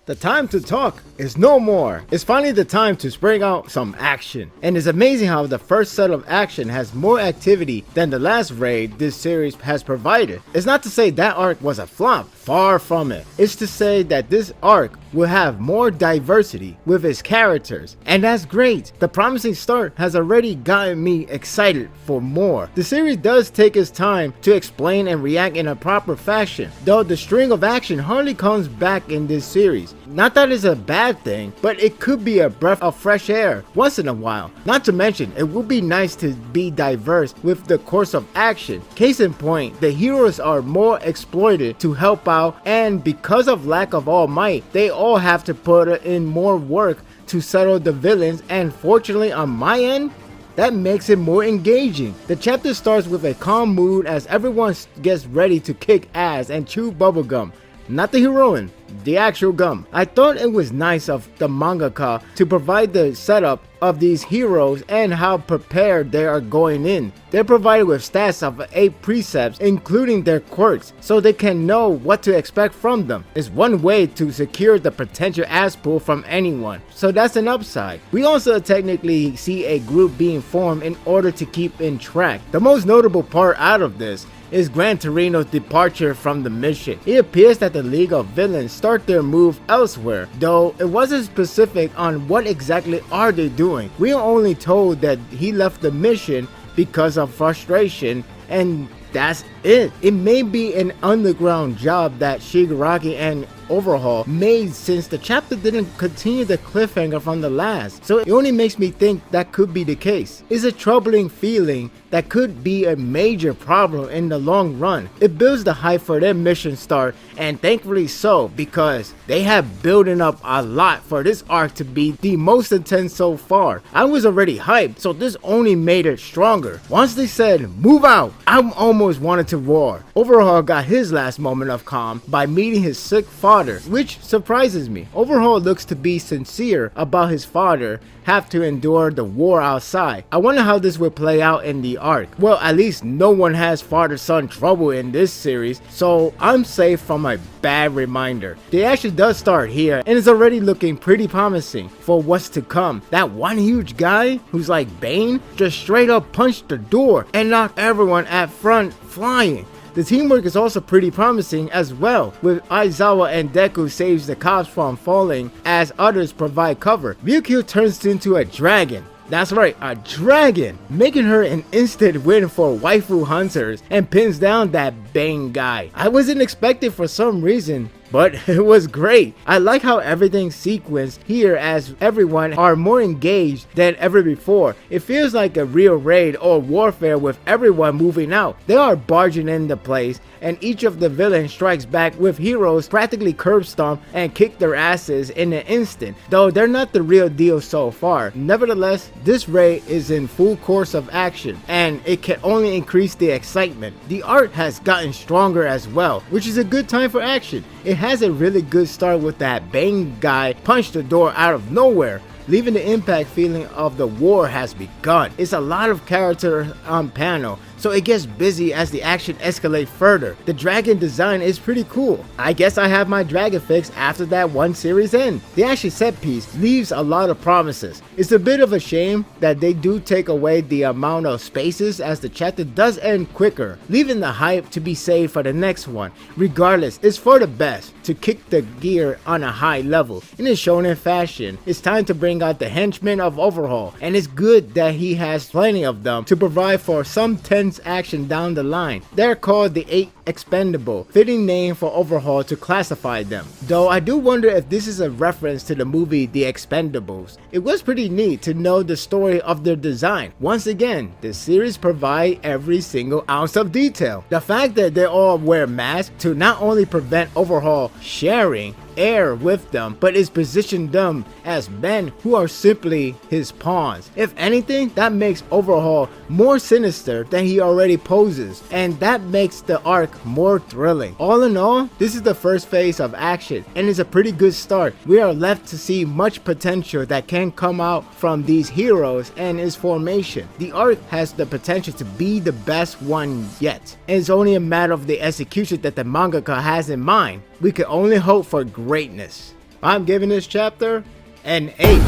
The time to talk is no more. It's finally the time to spring out some action. And it's amazing how the first set of action has more activity than the last raid this series has provided. It's not to say that arc was a flop, far from it. It's to say that this arc will have more diversity with its characters, and that's great. The promising start has already gotten me excited for more. The series does take its time to explain and react in a proper fashion, though the string of action hardly comes back in this series. Not that it's a bad thing, but it could be a breath of fresh air once in a while. Not to mention, it would be nice to be diverse with the course of action. Case in point, the heroes are more exploited to help out, and because of lack of all might, they all have to put in more work to settle the villains, and fortunately on my end, that makes it more engaging. The chapter starts with a calm mood as everyone gets ready to kick ass and chew bubblegum. Not the heroine, the actual gum. I thought it was nice of the mangaka to provide the setup of these heroes and how prepared they are going in. They're provided with stats of 8 precepts including their quirks, so they can know what to expect from them. It's one way to secure the potential ass pull from anyone, so that's an upside. We also technically see a group being formed in order to keep in track. The most notable part out of this is Gran Torino's departure from the mission. It appears that the League of Villains start their move elsewhere, though it wasn't specific on what exactly are they doing. We are only told that he left the mission because of frustration, and that's it. It may be an underground job that Shigaraki and Overhaul made, since the chapter didn't continue the cliffhanger from the last, so it only makes me think that could be the case. It's a troubling feeling that could be a major problem in the long run. It builds the hype for their mission start, and thankfully so, because they have building up a lot for this arc to be the most intense so far. I was already hyped, so this only made it stronger. Once they said move out, I almost wanted to roar. Overhaul got his last moment of calm by meeting his sick father, which surprises me. Overhaul looks to be sincere about his father have to endure the war outside. I wonder how this will play out in the arc. Well, at least no one has father-son trouble in this series, so I'm safe from a bad reminder. The action does start here and is already looking pretty promising for what's to come. That one huge guy who's like Bane just straight up punched the door and knocked everyone at front flying. The teamwork is also pretty promising as well, with Aizawa and Deku saves the cops from falling as others provide cover. Ryukyu turns into a dragon. That's right, a dragon, making her an instant win for waifu hunters and pins down that Bane guy. I wasn't expecting for some reason, but it was great. I like how everything's sequenced here as everyone are more engaged than ever before. It feels like a real raid or warfare with everyone moving out. They are barging into place, and each of the villains strikes back with heroes practically curb stomp and kick their asses in an instant, though they're not the real deal so far. Nevertheless, this raid is in full course of action, and it can only increase the excitement. The art has gotten stronger as well, which is a good time for action. It has a really good start with that Bane guy punched the door out of nowhere, leaving the impact feeling of the war has begun. It's a lot of character on panel, so it gets busy as the action escalates further. The dragon design is pretty cool. I guess I have my dragon fix after that one series end. The action set piece leaves a lot of promises. It's a bit of a shame that they do take away the amount of spaces, as the chapter does end quicker, leaving the hype to be saved for the next one. Regardless, it's for the best to kick the gear on a high level. In a shonen fashion, it's time to bring out the henchmen of Overhaul, and it's good that he has plenty of them to provide for some tense action down the line. They're called the 8 Expendable, fitting name for Overhaul to classify them. Though I do wonder if this is a reference to the movie The Expendables. It was pretty neat to know the story of their design. Once again, the series provide every single ounce of detail. The fact that they all wear masks to not only prevent Overhaul sharing air with them, but is positioned them as men who are simply his pawns. If anything, that makes Overhaul more sinister than he already poses, and that makes the arc more thrilling. All in all, this is the first phase of action, and it's a pretty good start. We are left to see much potential that can come out from these heroes and his formation. The arc has the potential to be the best one yet, and it's only a matter of the execution that the mangaka has in mind. We can only hope for greatness. I'm giving this chapter an 8.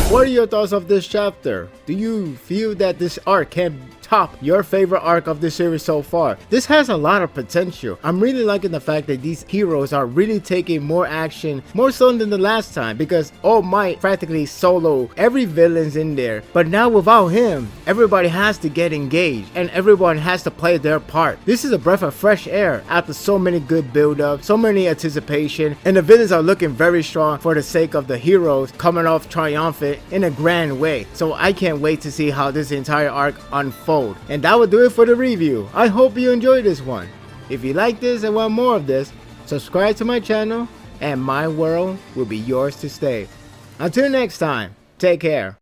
What are your thoughts of this chapter? Do you feel that this arc can top your favorite arc of the series so far? This has a lot of potential. I'm really liking the fact that these heroes are really taking more action, more so than the last time, because All Might practically solo every villain's in there, but now without him, everybody has to get engaged and everyone has to play their part. This is a breath of fresh air after so many good build-up, so many anticipation, and the villains are looking very strong for the sake of the heroes coming off triumphant in a grand way. So I can't wait to see how this entire arc unfolds. And that will do it for the review. I hope you enjoyed this one. If you like this and want more of this, subscribe to my channel and my world will be yours to stay. Until next time, take care.